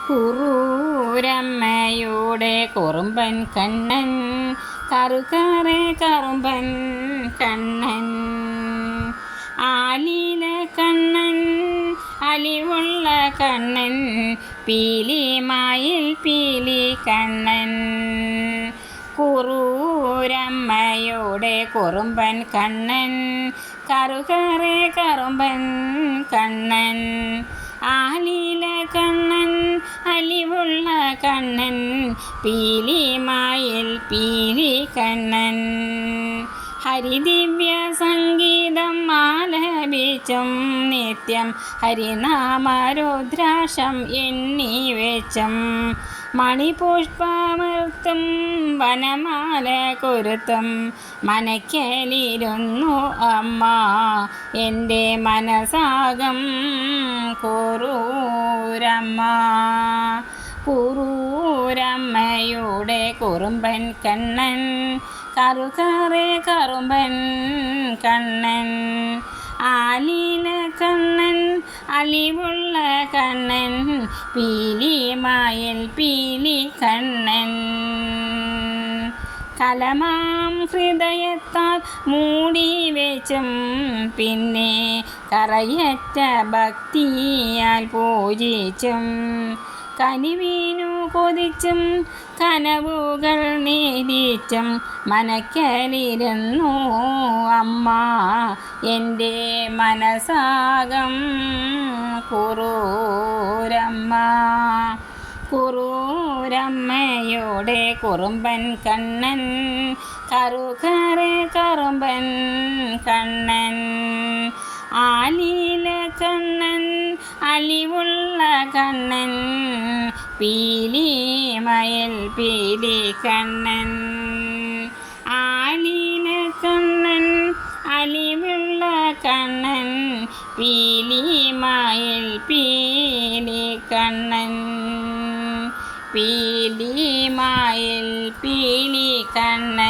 കുറൂരമ്മയുടെ കുറുമ്പൻ കണ്ണൻ, കറുകറെ കറുമ്പൻ കണ്ണൻ, ആലില കണ്ണൻ, അലിവുള്ള കണ്ണൻ, പീലിമായിൽ പീലി കണ്ണൻ. കുറൂരമ്മയുടെ കുറുമ്പൻ കണ്ണൻ, കറുകറെ കറുമ്പൻ കണ്ണൻ, ആലില കണ്ണൻ, അലിവുള്ള കണ്ണൻ, പീലിമായിൽ പീലി കണ്ണൻ. ഹരിദിവ്യ സംഗീതം ആലപിച്ചും നിത്യം ഹരിനാമരുദ്രാക്ഷം എണ്ണി വെച്ചും, മണിപുഷ്പമർത്തും വനമാല കൊരുത്തും മനക്കലിരുന്നു അമ്മ എൻ്റെ മനസാകം കുറൂരമ്മ. കുറൂരമ്മയുടെ കുറുമ്പൻ കണ്ണൻ, കറുകറെ കറുമ്പൻ കണ്ണൻ, ആലില കണ്ണൻ, അലിവുള്ള കണ്ണൻ, പീലിമായിൽ പീലി കണ്ണൻ. കലമാം ഹൃദയത്താൽ മൂടി വെച്ചും പിന്നെ കറയറ്റ ഭക്തിയാൽ പൂജിച്ചും, കനിവീനു കൊതിച്ചും കനവുകൾ നേദിച്ചും മനക്കലിരുന്നു അമ്മ എൻ്റെ മനസാകം കുറൂരമ്മ. കുറൂരമ്മയുടെ കുറുമ്പൻ കണ്ണൻ, കറുകറെ കറുമ്പൻ കണ്ണൻ, ആലില കണ്ണൻ, അലിവുള്ള കണ്ണൻ, പീലിമയിൽ പീലി കണ്ണൻ. ആലില കണ്ണൻ, അലിവുള്ള കണ്ണൻ, പീലിമയിൽ പീലി കണ്ണൻ, പീലിമയിൽ പീലി കണ്ണൻ.